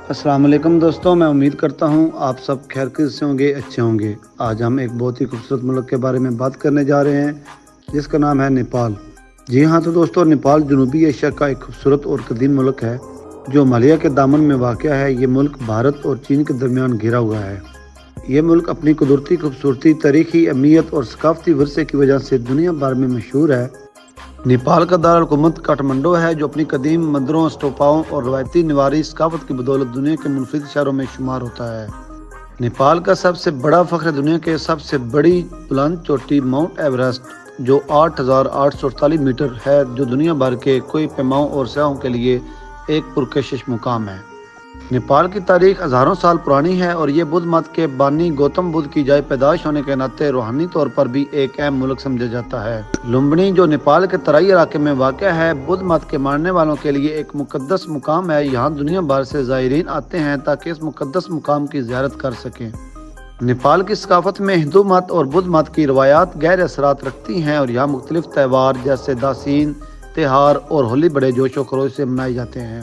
السلام علیکم دوستوں، میں امید کرتا ہوں آپ سب خیریت سے ہوں گے، اچھے ہوں گے۔ آج ہم ایک بہت ہی خوبصورت ملک کے بارے میں بات کرنے جا رہے ہیں جس کا نام ہے نیپال۔ جی ہاں تو دوستوں، نیپال جنوبی ایشیا کا ایک خوبصورت اور قدیم ملک ہے جو ہمالیہ کے دامن میں واقع ہے۔ یہ ملک بھارت اور چین کے درمیان گھرا ہوا ہے۔ یہ ملک اپنی قدرتی خوبصورتی، تاریخی اہمیت اور ثقافتی ورثے کی وجہ سے دنیا بھر میں مشہور ہے۔ نیپال کا دارالحکومت کاٹمنڈو ہے جو اپنی قدیم مندروں، اسٹوپاؤں اور روایتی نواری ثقافت کی بدولت دنیا کے منفرد شہروں میں شمار ہوتا ہے۔ نیپال کا سب سے بڑا فخر دنیا کے سب سے بڑی بلند چوٹی ماؤنٹ ایورسٹ جو 8,848 میٹر ہے، جو دنیا بھر کے کوئی پیماؤں اور سیاحوں کے لیے ایک پرکشش مقام ہے۔ نیپال کی تاریخ ہزاروں سال پرانی ہے اور یہ بدھ مت کے بانی گوتم بدھ کی جائے پیدائش ہونے کے ناطے روحانی طور پر بھی ایک اہم ملک سمجھا جاتا ہے۔ لمبنی جو نیپال کے ترائی علاقے میں واقع ہے، بدھ مت کے ماننے والوں کے لیے ایک مقدس مقام ہے۔ یہاں دنیا بھر سے زائرین آتے ہیں تاکہ اس مقدس مقام کی زیارت کر سکیں۔ نیپال کی ثقافت میں ہندو مت اور بدھ مت کی روایات گہرے اثرات رکھتی ہیں اور یہاں مختلف تہوار جیسے داسین تہوار اور ہولی بڑے جوش و خروش سے منائے جاتے ہیں۔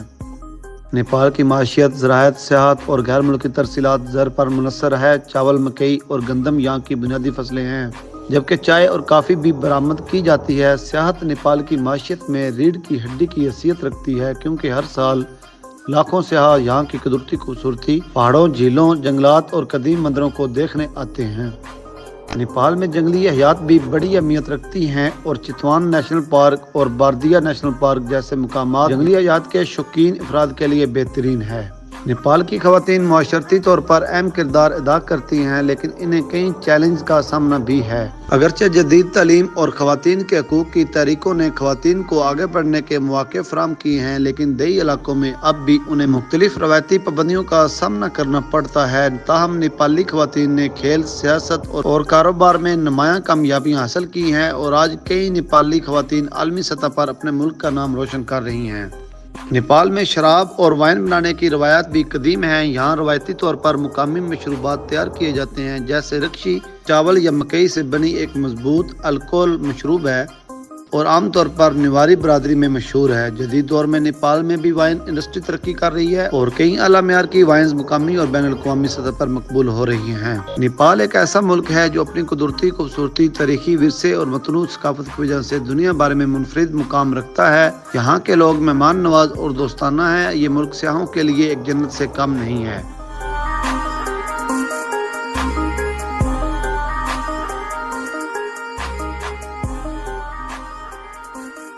نیپال کی معیشت زراعت، سیاحت اور غیر ملکی ترسیلات زر پر منحصر ہے۔ چاول، مکئی اور گندم یہاں کی بنیادی فصلیں ہیں، جبکہ چائے اور کافی بھی برآمد کی جاتی ہے۔ سیاحت نیپال کی معیشت میں ریڑھ کی ہڈی کی حیثیت رکھتی ہے کیونکہ ہر سال لاکھوں سیاح یہاں کی قدرتی خوبصورتی، پہاڑوں، جھیلوں، جنگلات اور قدیم مندروں کو دیکھنے آتے ہیں۔ نیپال میں جنگلی حیات بھی بڑی اہمیت رکھتی ہیں اور چتوان نیشنل پارک اور باردیا نیشنل پارک جیسے مقامات جنگلی حیات کے شوقین افراد کے لیے بہترین ہے۔ نیپال کی خواتین معاشرتی طور پر اہم کردار ادا کرتی ہیں، لیکن انہیں کئی چیلنج کا سامنا بھی ہے۔ اگرچہ جدید تعلیم اور خواتین کے حقوق کی تحریکوں نے خواتین کو آگے بڑھنے کے مواقع فراہم کیے ہیں، لیکن دیہی علاقوں میں اب بھی انہیں مختلف روایتی پابندیوں کا سامنا کرنا پڑتا ہے۔ تاہم نیپالی خواتین نے کھیل، سیاست اور کاروبار میں نمایاں کامیابیاں حاصل کی ہیں اور آج کئی نیپالی خواتین عالمی سطح پر اپنے ملک کا نام روشن کر رہی ہیں۔ نیپال میں شراب اور وائن بنانے کی روایات بھی قدیم ہیں۔ یہاں روایتی طور پر مقامی مشروبات تیار کیے جاتے ہیں جیسے رکشی چاول یا مکئی سے بنی ایک مضبوط الکحل مشروب ہے اور عام طور پر نیواری برادری میں مشہور ہے۔ جدید دور میں نیپال میں بھی وائن انڈسٹری ترقی کر رہی ہے اور کئی اعلیٰ معیار کی وائنز مقامی اور بین الاقوامی سطح پر مقبول ہو رہی ہیں۔ نیپال ایک ایسا ملک ہے جو اپنی قدرتی خوبصورتی، تاریخی ورثے اور متنوع ثقافت کی وجہ سے دنیا بھر میں منفرد مقام رکھتا ہے۔ یہاں کے لوگ مہمان نواز اور دوستانہ ہیں۔ یہ ملک سیاحوں کے لیے ایک جنت سے کم نہیں ہے۔